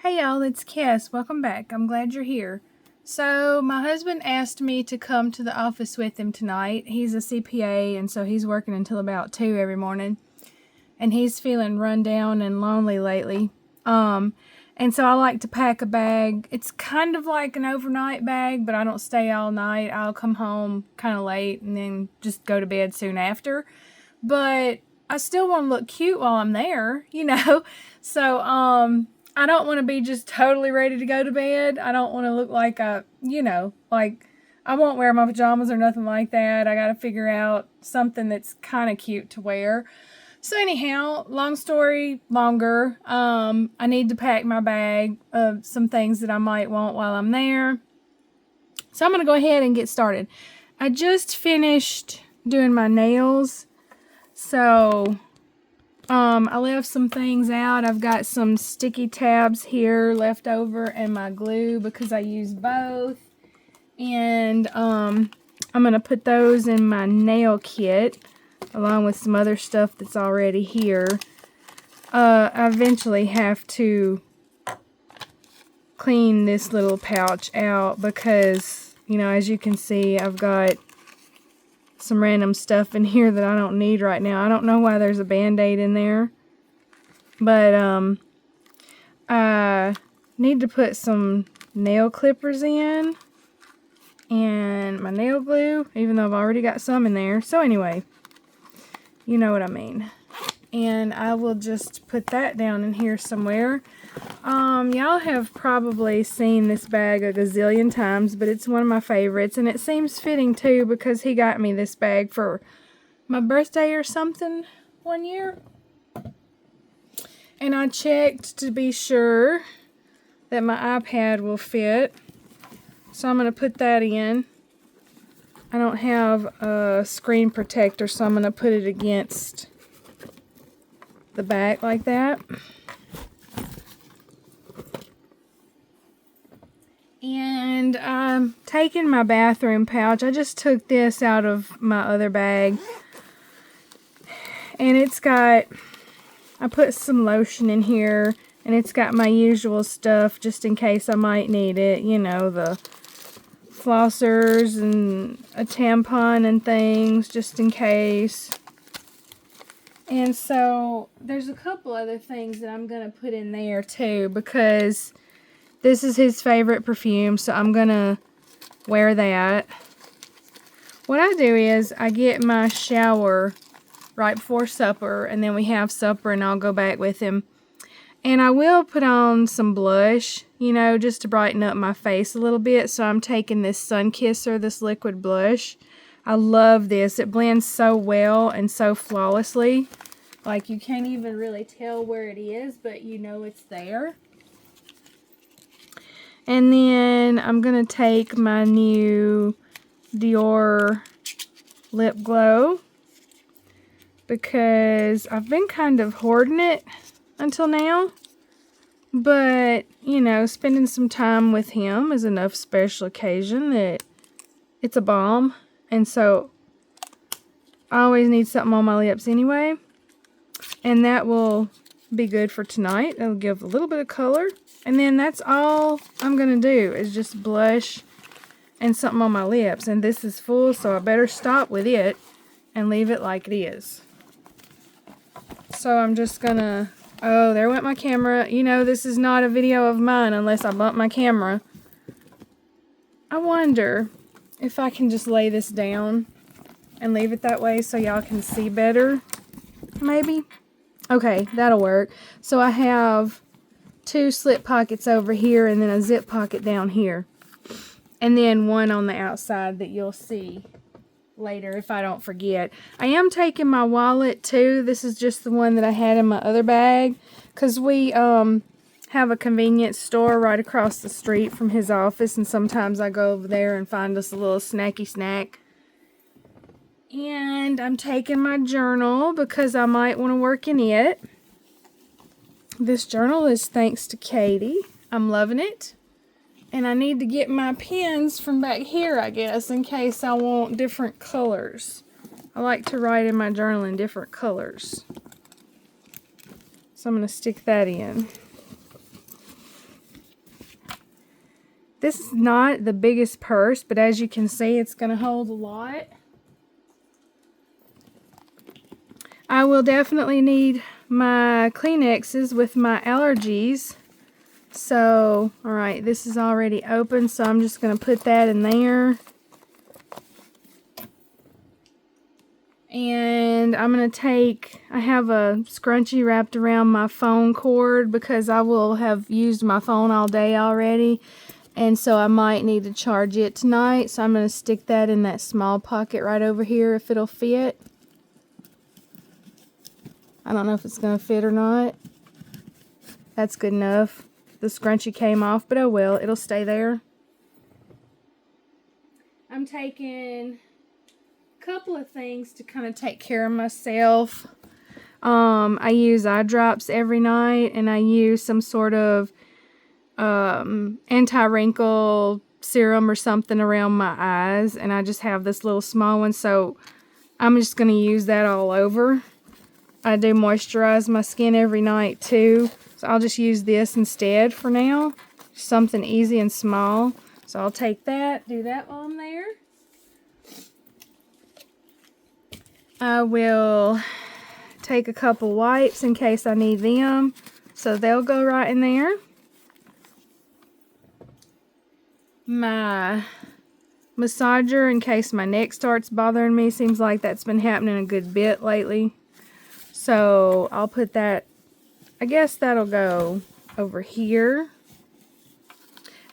Hey y'all, it's Cass. Welcome back. I'm glad you're here. So, my husband asked me to come to the office with him tonight. He's a CPA, and so he's working until about 2 every morning. And he's feeling run down and lonely lately. And so I like to pack a bag. It's kind of like an overnight bag, but I don't stay all night. I'll come home kind of late and then just go to bed soon after. But I still want to look cute while I'm there, So, I don't want to be just totally ready to go to bed. I don't want to look like like I won't wear my pajamas or nothing like that. I got to figure out something that's kind of cute to wear. So anyhow, long story longer, I need to pack my bag of some things that I might want while I'm there. So I'm going to go ahead and get started. I just finished doing my nails. So I left some things out. I've got some sticky tabs here left over and my glue because I use both. And I'm going to put those in my nail kit along with some other stuff that's already here. I eventually have to clean this little pouch out because, as you can see, I've got some random stuff in here that I don't need right now. I don't know why there's a Band-Aid in there. But I need to put some nail clippers in and my nail glue, even though I've already got some in there. So anyway, you know what I mean. And I will just put that down in here somewhere. Y'all have probably seen this bag a gazillion times, but it's one of my favorites. And it seems fitting, too, because he got me this bag for my birthday or something one year. And I checked to be sure that my iPad will fit. So I'm going to put that in. I don't have a screen protector, so I'm going to put it against the back like that. And I'm taking my bathroom pouch. I just took this out of my other bag. And I put some lotion in here. And it's got my usual stuff just in case I might need it. The flossers and a tampon and things just in case. And so there's a couple other things that I'm going to put in there too because this is his favorite perfume, so I'm going to wear that. What I do is I get my shower right before supper, and then we have supper, and I'll go back with him. And I will put on some blush, just to brighten up my face a little bit. So I'm taking this Sun Kisser, this liquid blush. I love this. It blends so well and so flawlessly. Like, you can't even really tell where it is, but it's there. And then I'm going to take my new Dior lip glow because I've been kind of hoarding it until now. But, spending some time with him is enough special occasion that it's a balm. And so I always need something on my lips anyway. And that will be good for tonight. It'll give a little bit of color. And then that's all I'm going to do is just blush and something on my lips. And this is full, so I better stop with it and leave it like it is. So I'm just going to... Oh, there went my camera. This is not a video of mine unless I bump my camera. I wonder if I can just lay this down and leave it that way so y'all can see better. Maybe? Okay, that'll work. So I have 2 slip pockets over here and then a zip pocket down here. And then one on the outside that you'll see later if I don't forget. I am taking my wallet too. This is just the one that I had in my other bag because we have a convenience store right across the street from his office, and sometimes I go over there and find us a little snacky snack. And I'm taking my journal because I might want to work in it. This journal is thanks to Katie. I'm loving it. And I need to get my pens from back here, I guess, in case I want different colors. I like to write in my journal in different colors. So I'm going to stick that in. This is not the biggest purse, but as you can see, it's going to hold a lot. I will definitely need my Kleenexes with my allergies. So, alright, this is already open, so I'm just going to put that in there. And I'm going to take, I have a scrunchie wrapped around my phone cord because I will have used my phone all day already. And so I might need to charge it tonight. So I'm going to stick that in that small pocket right over here if it'll fit. I don't know if it's going to fit or not. That's good enough. The scrunchie came off, but oh well, it'll stay there. I'm taking a couple of things to kind of take care of myself. I use eye drops every night, and I use some sort of anti-wrinkle serum or something around my eyes, and I just have this little small one, so I'm just going to use that all over. I do moisturize my skin every night too, so I'll just use this instead for now. Something easy and small. So I'll take that, do that while I'm there. I will take a couple wipes in case I need them, so they'll go right in there. My massager in case my neck starts bothering me. Seems like that's been happening a good bit lately. So I'll put that, I guess that'll go over here.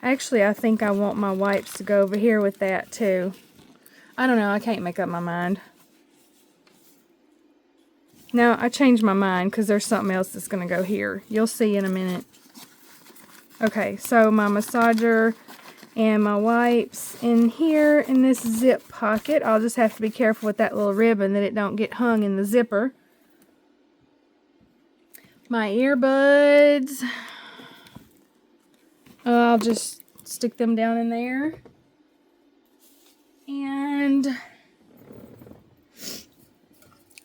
Actually, I think I want my wipes to go over here with that too. I don't know, I can't make up my mind. No, I changed my mind because there's something else that's going to go here. You'll see in a minute. Okay, so my massager and my wipes in here in this zip pocket. I'll just have to be careful with that little ribbon that it don't get hung in the zipper. My earbuds, I'll just stick them down in there. And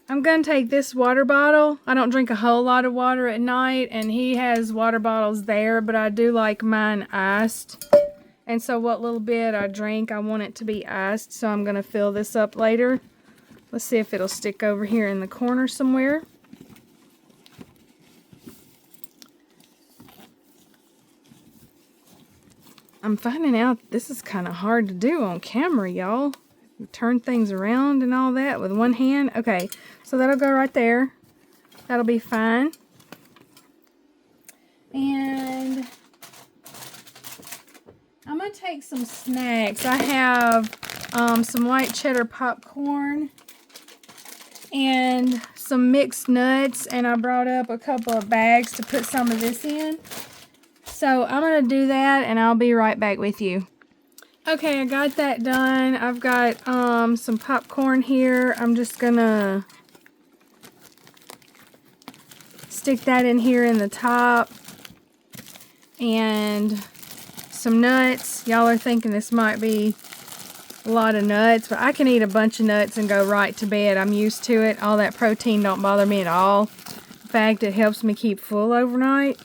I'm going to take this water bottle. I don't drink a whole lot of water at night, and he has water bottles there, but I do like mine iced. And so what little bit I drink, I want it to be iced, so I'm going to fill this up later. Let's see if it'll stick over here in the corner somewhere. I'm finding out this is kind of hard to do on camera, y'all. Turn things around and all that with one hand. Okay, so that'll go right there. That'll be fine. And I'm going to take some snacks. I have some white cheddar popcorn and some mixed nuts, and I brought up a couple of bags to put some of this in. So I'm going to do that, and I'll be right back with you. Okay, I got that done. I've got some popcorn here. I'm just going to stick that in here in the top. And some nuts. Y'all are thinking this might be a lot of nuts, but I can eat a bunch of nuts and go right to bed. I'm used to it. All that protein don't bother me at all. In fact, it helps me keep full overnight.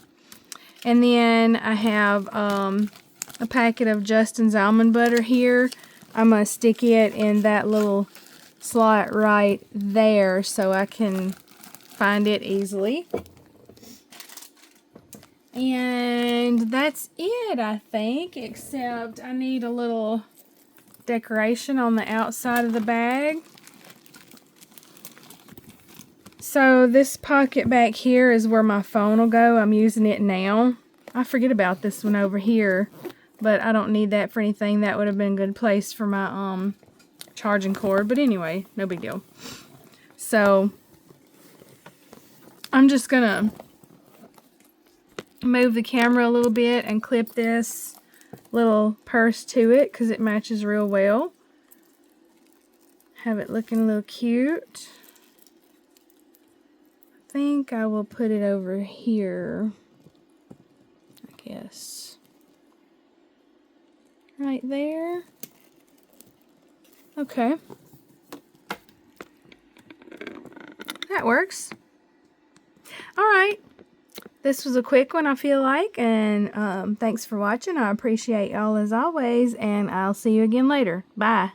And then I have a packet of Justin's almond butter here. I'm going to stick it in that little slot right there so I can find it easily. And that's it, I think, except I need a little decoration on the outside of the bag. So this pocket back here is where my phone will go. I'm using it now. I forget about this one over here, but I don't need that for anything. That would have been a good place for my charging cord. But anyway, no big deal. So I'm just gonna move the camera a little bit and clip this little purse to it because it matches real well. Have it looking a little cute. I think I will put it over here, I guess. Right there. Okay. That works. Alright. This was a quick one, I feel like, and thanks for watching. I appreciate y'all as always, and I'll see you again later. Bye.